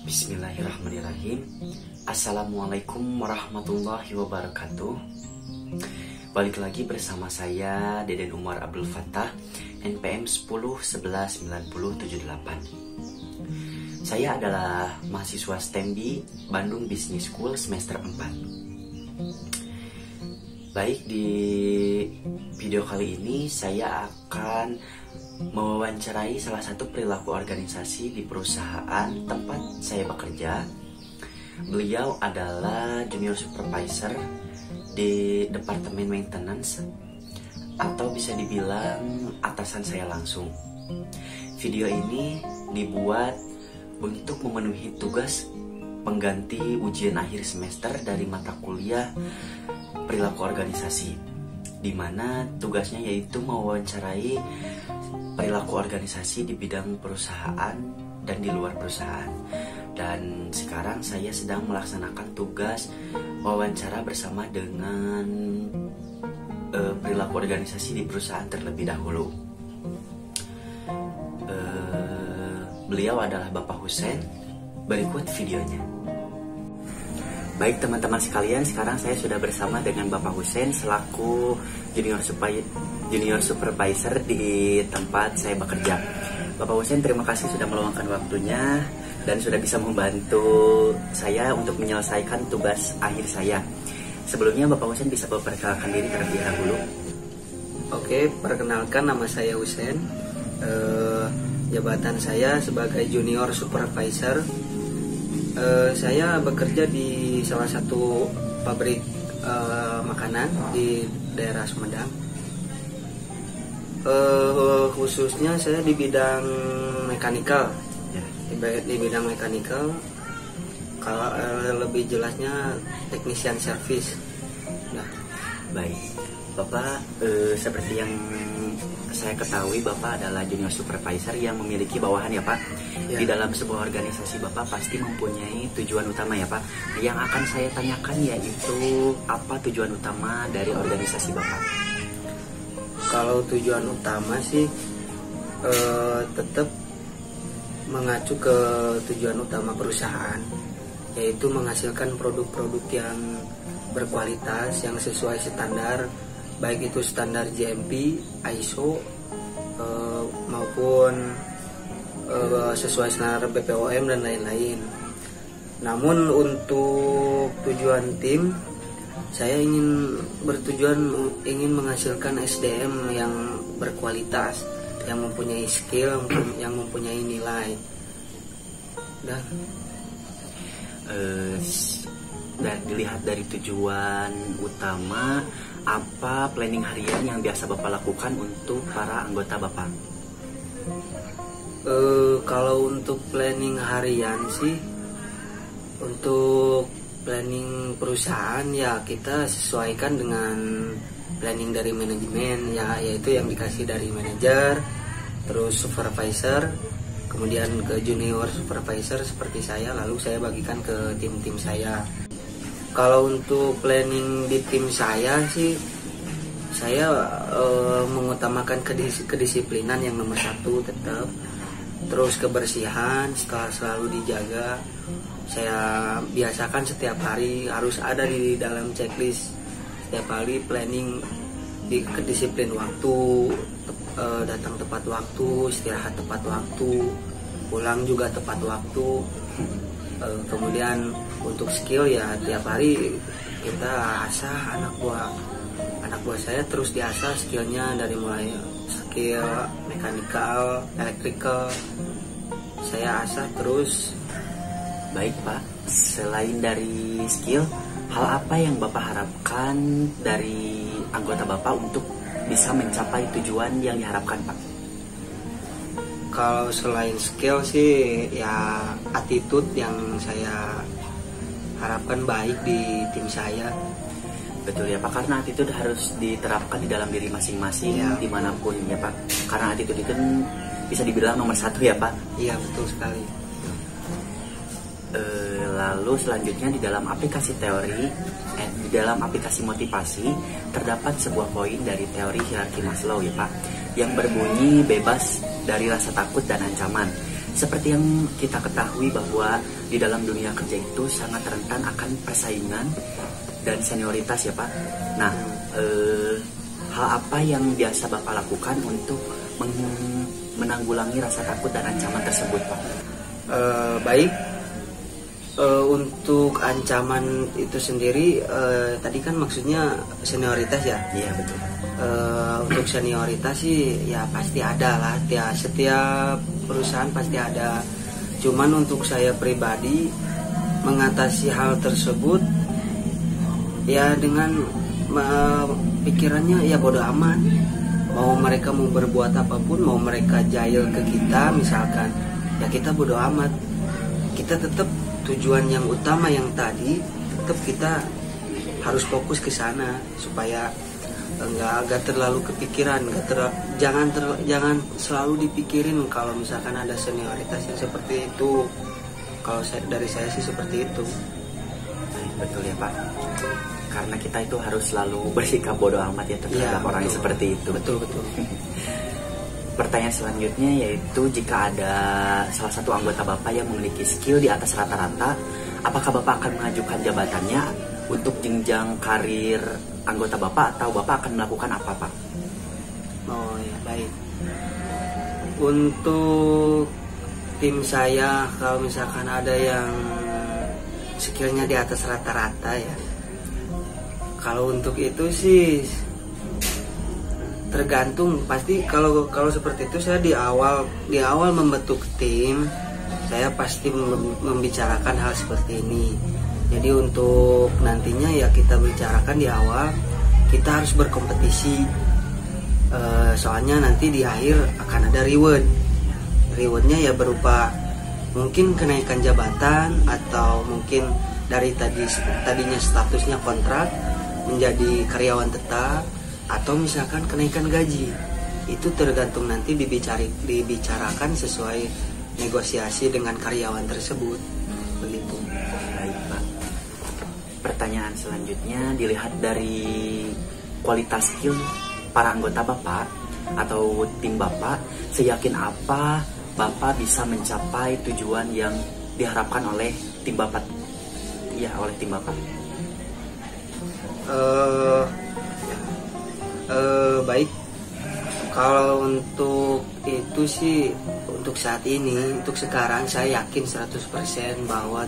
Bismillahirrahmanirrahim. Assalamualaikum warahmatullahi wabarakatuh. Balik lagi bersama saya Deden Umar Abdul Fattah, NPM 10119078. Saya adalah mahasiswa STEMBI Bandung Business School semester 4. Baik, di video kali ini saya akan mewawancarai salah satu perilaku organisasi di perusahaan tempat saya bekerja. Beliau adalah junior supervisor di departemen maintenance, atau bisa dibilang atasan saya langsung. Video ini dibuat untuk memenuhi tugas pengganti ujian akhir semester dari mata kuliah perilaku organisasi, di mana tugasnya yaitu mewawancarai perilaku organisasi di bidang perusahaan dan di luar perusahaan. Dan sekarang saya sedang melaksanakan tugas wawancara bersama dengan perilaku organisasi di perusahaan terlebih dahulu. Beliau adalah Bapak Husen. Berikut videonya. Baik teman-teman sekalian, sekarang saya sudah bersama dengan Bapak Husen selaku junior supervisor di tempat saya bekerja. Bapak Husen, terima kasih sudah meluangkan waktunya dan sudah bisa membantu saya untuk menyelesaikan tugas akhir saya. Sebelumnya Bapak Husen bisa memperkenalkan diri terlebih dahulu. Oke, perkenalkan, nama saya Husen. Jabatan saya sebagai junior supervisor. Saya bekerja di salah satu pabrik makanan di daerah Sumedang. Khususnya saya di bidang mekanikal, di bidang mekanikal. Kalau lebih jelasnya teknisian servis. Nah, baik, Bapak, seperti yang saya ketahui, Bapak adalah junior supervisor yang memiliki bawahan ya Pak. Ya. Di dalam sebuah organisasi Bapak pasti mempunyai tujuan utama ya Pak. Yang akan saya tanyakan yaitu apa tujuan utama dari organisasi Bapak? Kalau tujuan utama sih tetap mengacu ke tujuan utama perusahaan, yaitu menghasilkan produk-produk yang berkualitas, yang sesuai standar, baik itu standar GMP, ISO, maupun sesuai standar BPOM dan lain-lain. Namun untuk tujuan tim, saya ingin menghasilkan SDM yang berkualitas, yang mempunyai skill, yang mempunyai nilai. Dan dilihat dari tujuan utama, apa planning harian yang biasa Bapak lakukan untuk para anggota Bapak? Kalau untuk planning harian sih, untuk planning perusahaan ya kita sesuaikan dengan planning dari manajemen ya, yaitu yang dikasih dari manajer, terus supervisor, kemudian ke junior supervisor seperti saya, lalu saya bagikan ke tim-tim saya. Kalau untuk planning di tim saya sih, saya mengutamakan kedisiplinan yang nomor satu tetap. Terus kebersihan selalu dijaga. Saya biasakan setiap hari harus ada di dalam checklist. Setiap hari planning di kedisiplin waktu, datang tepat waktu, istirahat tepat waktu, pulang juga tepat waktu. Kemudian untuk skill ya tiap hari kita asah anak buah saya terus diasah skillnya, dari mulai skill mekanikal, elektrikal, saya asah terus. Baik Pak, selain dari skill, hal apa yang Bapak harapkan dari anggota Bapak untuk bisa mencapai tujuan yang diharapkan Pak? Kalau selain skill sih ya attitude yang saya harapkan baik di tim saya. Betul ya Pak, karena attitude harus diterapkan di dalam diri masing-masing ya, dimanapun ya Pak. Karena attitude itu bisa dibilang nomor satu ya Pak. Iya, betul sekali. Lalu selanjutnya di dalam aplikasi teori, di dalam aplikasi motivasi terdapat sebuah poin dari teori hierarki Maslow ya Pak, yang berbunyi bebas dari rasa takut dan ancaman. Seperti yang kita ketahui bahwa di dalam dunia kerja itu sangat rentan akan persaingan dan senioritas ya Pak. Nah, hal apa yang biasa Bapak lakukan untuk menanggulangi rasa takut dan ancaman tersebut Pak? Baik, untuk ancaman itu sendiri tadi kan maksudnya senioritas ya? Iya betul. Untuk senioritas sih ya pasti ada lah, ya setiap perusahaan pasti ada. Cuman untuk saya pribadi mengatasi hal tersebut ya dengan pikirannya ya bodo amat. Mau mereka mau berbuat apapun, mau mereka jahil ke kita misalkan, ya kita bodo amat. Kita tetap tujuan yang utama yang tadi, tetap kita harus fokus ke sana supaya agak terlalu kepikiran, jangan selalu dipikirin kalau misalkan ada senioritas yang seperti itu. Kalau dari saya sih seperti itu. Betul ya Pak. Karena kita itu harus selalu bersikap bodoh amat ya terhadap orang yang seperti itu. Betul. Pertanyaan selanjutnya yaitu, jika ada salah satu anggota Bapak yang memiliki skill di atas rata-rata, apakah Bapak akan mengajukan jabatannya untuk jenjang karir anggota Bapak, atau Bapak akan melakukan apa Pak? Oh ya, baik. Untuk tim saya, kalau misalkan ada yang skillnya di atas rata-rata ya, kalau untuk itu sih tergantung. Pasti kalau seperti itu saya di awal membentuk tim, saya pasti membicarakan hal seperti ini. Jadi untuk nantinya ya kita bicarakan di awal, kita harus berkompetisi. Soalnya nanti di akhir akan ada rewardnya ya berupa mungkin kenaikan jabatan, atau mungkin dari tadinya statusnya kontrak menjadi karyawan tetap, atau misalkan kenaikan gaji. Itu tergantung nanti dibicarakan sesuai negosiasi dengan karyawan tersebut. Begitu. Baik Pak. Pertanyaan selanjutnya, dilihat dari kualitas skill para anggota Bapak atau tim Bapak, seyakin apa Bapak bisa mencapai tujuan yang diharapkan oleh tim Bapak? Iya, oleh tim Bapak. Baik. Kalau untuk itu sih, untuk saat ini, untuk sekarang saya yakin 100% bahwa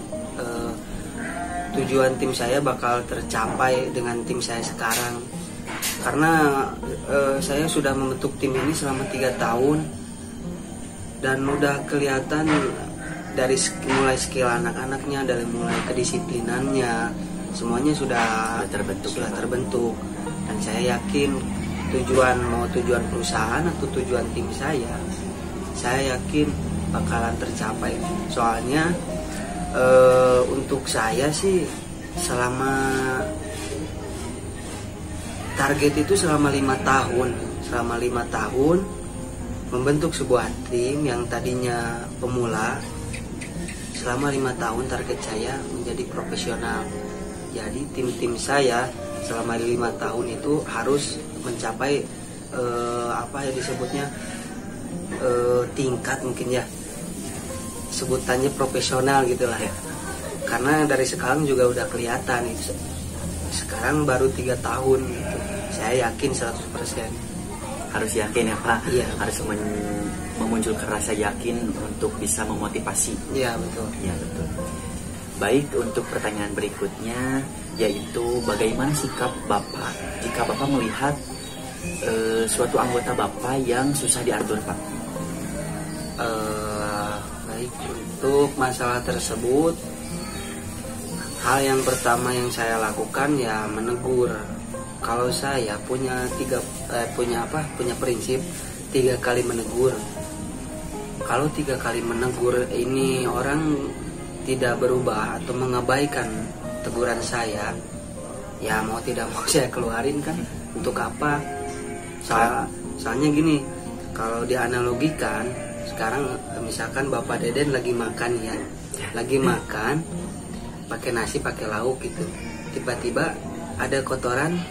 tujuan tim saya bakal tercapai dengan tim saya sekarang. Karena saya sudah membentuk tim ini selama 3 tahun, dan udah kelihatan dari mulai skill anak-anaknya, dari mulai kedisiplinannya, semuanya sudah terbentuk. Dan saya yakin tujuan perusahaan atau tujuan tim saya yakin bakalan tercapai. Soalnya untuk saya sih selama target itu selama 5 tahun membentuk sebuah tim yang tadinya pemula. Selama 5 tahun target saya menjadi profesional. Jadi tim saya selama 5 tahun itu harus mencapai apa ya disebutnya, tingkat mungkin ya sebutannya profesional gitulah ya. Karena dari sekarang juga udah kelihatan itu. Sekarang baru 3 tahun gitu. Saya yakin 100%. Harus yakin ya Pak. Iya. Harus memunculkan rasa yakin untuk bisa memotivasi. Iya betul. Iya betul. Baik, untuk pertanyaan berikutnya yaitu, bagaimana sikap Bapak jika Bapak melihat suatu anggota Bapak yang susah diatur Pak? Baik, untuk masalah tersebut, hal yang pertama yang saya lakukan ya menegur. Kalau saya punya prinsip 3 kali menegur. Kalau 3 kali menegur ini orang tidak berubah atau mengabaikan teguran saya, ya mau tidak mau saya keluarin kan. Untuk apa? Soalnya gini, kalau dianalogikan sekarang misalkan Bapak Deden lagi makan ya, lagi makan pakai nasi pakai lauk gitu, tiba-tiba ada kotoran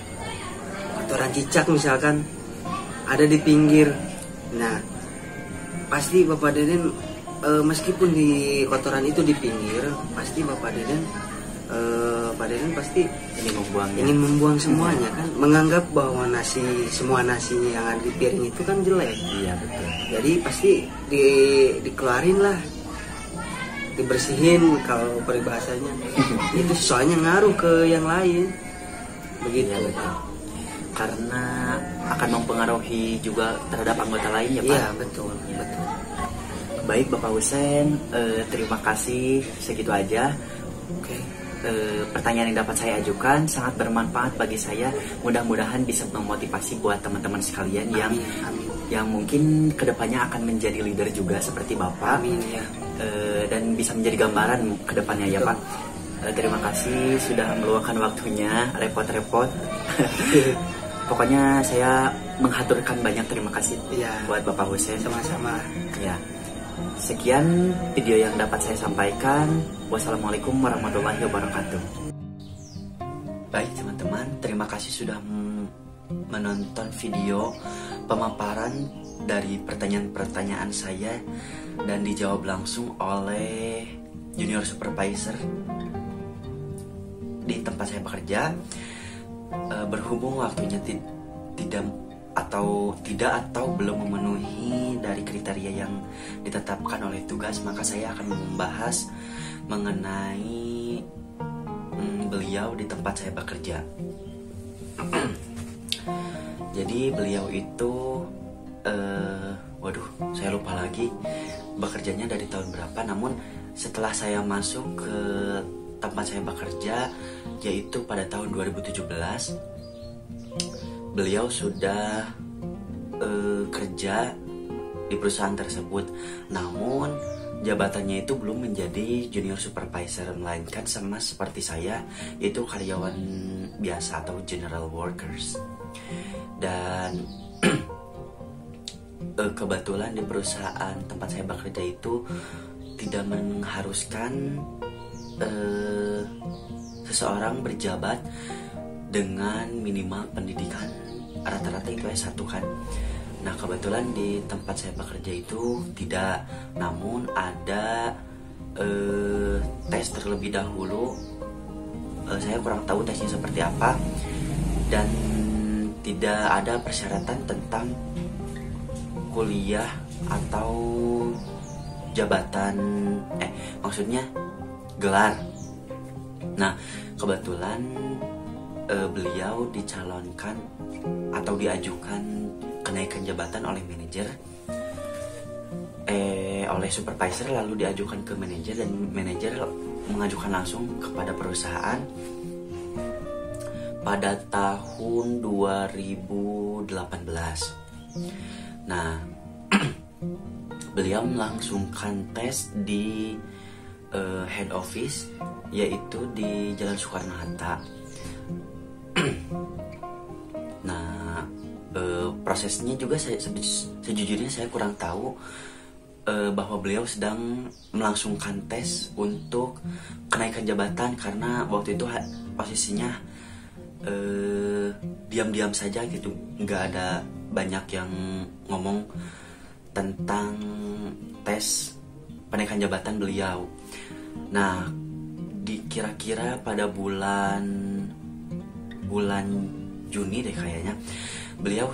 cicak misalkan ada di pinggir. Nah pasti Bapak Deden meskipun di kotoran itu di pinggir, pasti Pak Deden pasti ingin membuang semuanya kan, menganggap bahwa semua nasinya yang ada di piring itu kan jelek. Iya betul. Jadi pasti dikeluarin lah, dibersihin kalau peribahasanya. Itu soalnya ngaruh ke yang lain. Begitu. Iya, betul. Karena akan mempengaruhi juga terhadap anggota lain ya Pak. Iya betul. Baik Bapak Husein, terima kasih, segitu aja. Oke. Pertanyaan yang dapat saya ajukan sangat bermanfaat bagi saya. Mudah-mudahan bisa memotivasi buat teman-teman sekalian yang mungkin kedepannya akan menjadi leader juga seperti Bapak. Amin, ya. Dan bisa menjadi gambaran kedepannya ya Pak. Terima kasih sudah meluangkan waktunya, repot-repot. Pokoknya saya menghaturkan banyak terima kasih buat Bapak Husein. Sama-sama. Ya. Sekian video yang dapat saya sampaikan. Wassalamualaikum warahmatullahi wabarakatuh. Baik teman-teman, terima kasih sudah menonton video pemaparan dari pertanyaan-pertanyaan saya dan dijawab langsung oleh junior supervisor di tempat saya bekerja. Berhubung waktunya tidak atau belum memenuhi dari kriteria yang ditetapkan oleh tugas, maka saya akan membahas mengenai beliau di tempat saya bekerja. Jadi beliau itu saya lupa lagi bekerjanya dari tahun berapa, namun setelah saya masuk ke tempat saya bekerja, yaitu pada tahun 2017, beliau sudah kerja di perusahaan tersebut. Namun jabatannya itu belum menjadi junior supervisor, melainkan sama seperti saya, yaitu karyawan biasa atau general workers. Dan kebetulan di perusahaan tempat saya bekerja itu tidak mengharuskan seseorang berjabat dengan minimal pendidikan rata-rata itu S1 kan. Nah kebetulan di tempat saya bekerja itu tidak, namun ada tes terlebih dahulu. Saya kurang tahu tesnya seperti apa, dan tidak ada persyaratan tentang kuliah atau jabatan, maksudnya gelar. Nah kebetulan beliau dicalonkan atau diajukan kenaikan jabatan oleh manajer, oleh supervisor, lalu diajukan ke manajer, dan manajer mengajukan langsung kepada perusahaan pada tahun 2018. Nah beliau melangsungkan tes di head office, yaitu di Jalan Soekarno-Hatta. Nah prosesnya juga sejujurnya saya kurang tahu, bahwa beliau sedang melangsungkan tes untuk kenaikan jabatan, karena waktu itu posisinya diam-diam saja gitu, nggak ada banyak yang ngomong tentang tes penaikan jabatan beliau. Nah kira-kira pada bulan Juni deh kayaknya, beliau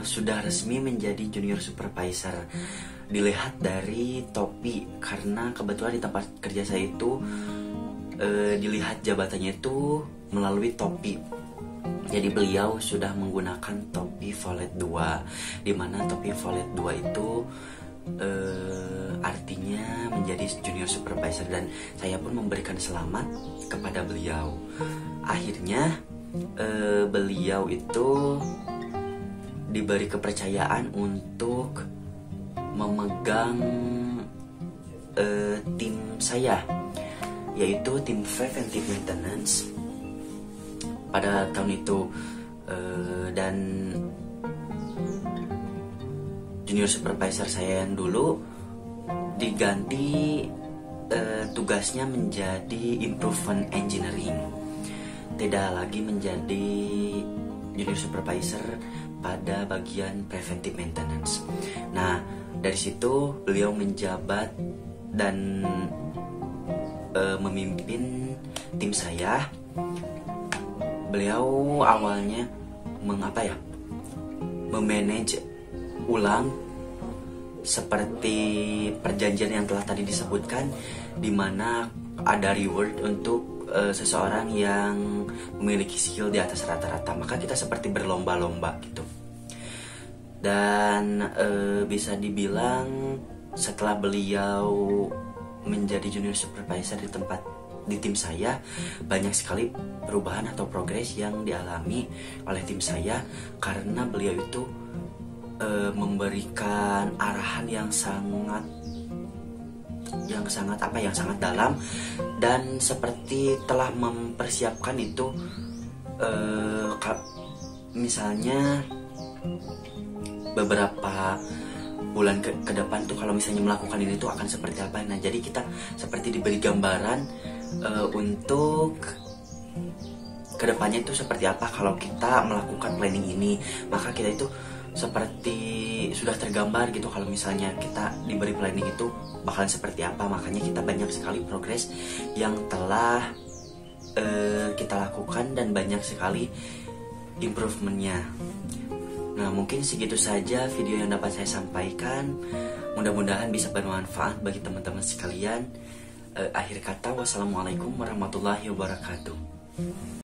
sudah resmi menjadi junior supervisor. Dilihat dari topi, karena kebetulan di tempat kerja saya itu dilihat jabatannya itu melalui topi. Jadi beliau sudah menggunakan topi Volet 2, dimana topi Volet 2 itu artinya menjadi junior supervisor, dan saya pun memberikan selamat kepada beliau. Akhirnya beliau itu diberi kepercayaan untuk memegang tim saya, yaitu tim preventive maintenance pada tahun itu, dan junior supervisor saya yang dulu diganti tugasnya menjadi improvement engineering, tidak lagi menjadi junior supervisor pada bagian preventive maintenance. Nah Dari situ beliau menjabat dan memimpin tim saya. Beliau awalnya memanage ulang seperti perjanjian yang telah tadi disebutkan, di mana ada reward untuk seseorang yang memiliki skill di atas rata-rata. Maka kita seperti berlomba-lomba gitu. Dan bisa dibilang setelah beliau menjadi junior supervisor di tim saya, banyak sekali perubahan atau progres yang dialami oleh tim saya, karena beliau itu memberikan arahan yang sangat dalam, dan seperti telah mempersiapkan itu. Misalnya beberapa bulan ke depan tuh kalau misalnya melakukan ini tuh akan seperti apa. Nah, jadi kita seperti diberi gambaran untuk kedepannya itu seperti apa kalau kita melakukan planning ini. Maka kita itu seperti sudah tergambar gitu, kalau misalnya kita diberi planning itu bakalan seperti apa. Makanya kita banyak sekali progres yang telah kita lakukan dan banyak sekali improvementnya. Nah, mungkin segitu saja video yang dapat saya sampaikan. Mudah-mudahan bisa bermanfaat bagi teman-teman sekalian. Akhir kata, wassalamualaikum warahmatullahi wabarakatuh.